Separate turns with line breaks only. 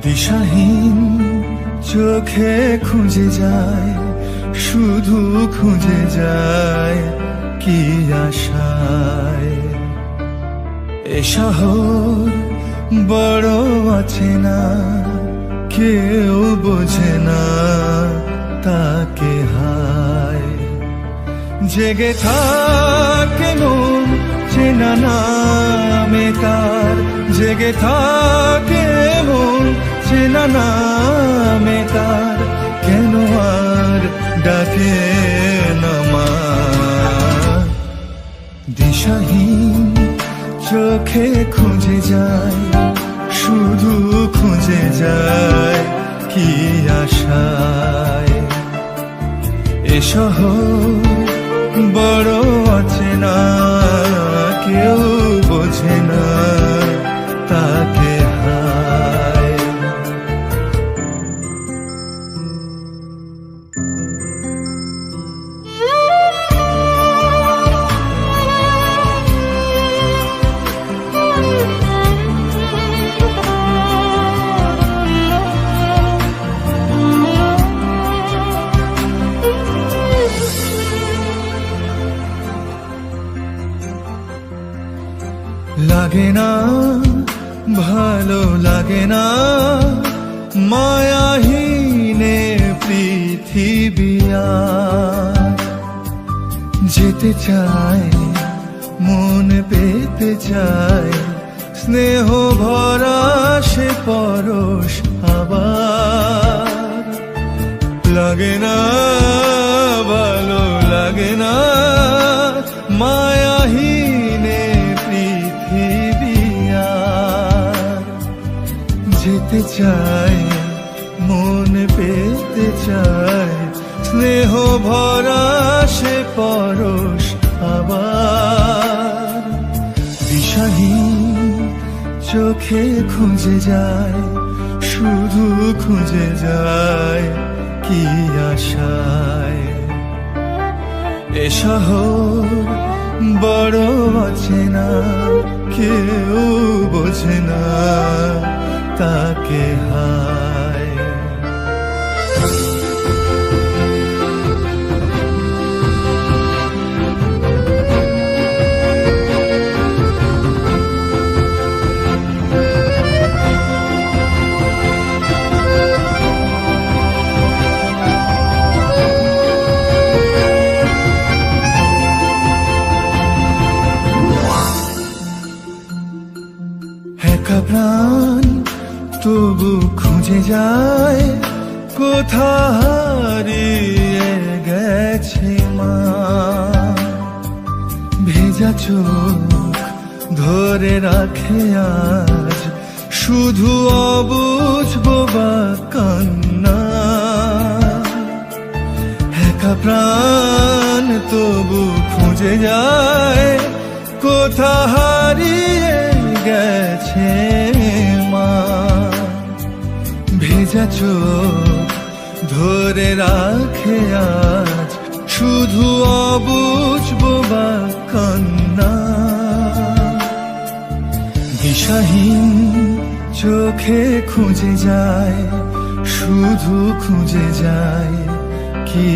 দিশাহীন চোখে খুঁজে যায়, শুধু খুঁজে যায় কি আশায়। এ শহর বড় আছে না, কেউ বোঝে না তাকে হায়। জেগে থাকে মন চেনা নামে তার, জেগে থাকে মন চেনা নামে তার, কেন আর ডাকে না মা। দিশাহীন চোখে খুঁজে যায়, শুধু খুঁজে যায় কি আশায়। এ শহর বড় আছে না, কেউ বোঝে না তাকে হায়। লাগে না ভালো লাগে না মায়াহীনে পৃথিবী আর। যেতে চায় মন পেতে চায়, স্নেহ ভরা সে পরশ আবার। লাগে না ভালো লাগে না মায়াহীনে পৃথিবী আর। যেতে চায় মন পেতে চায়, স্নেহ ভরা সে পরশ আবার। দিশাহীন চোখে খুঁজে যায়, শুধু খুঁজে যায় কি আশায়। এ শহর বড় আছে না, কেউ বোঝে না তাকে হায়। একা প্রাণ তবু খুঁজে যায়, কোথা হারিয়ে গেছে মা। ভেজা চোখ ধরে রাখে আজ, শুধু অবুঝ বোবা কান্না। একা প্রাণ তবু খুঁজে যায়, কোথা হারিয়ে গেছে মা। ভেজা চোখ ধরে রাখে আজ, শুধু অবুঝ বোবা কান্না। দিশাহীন চোখে খুঁজে যায়, শুধু খুঁজে যায় কি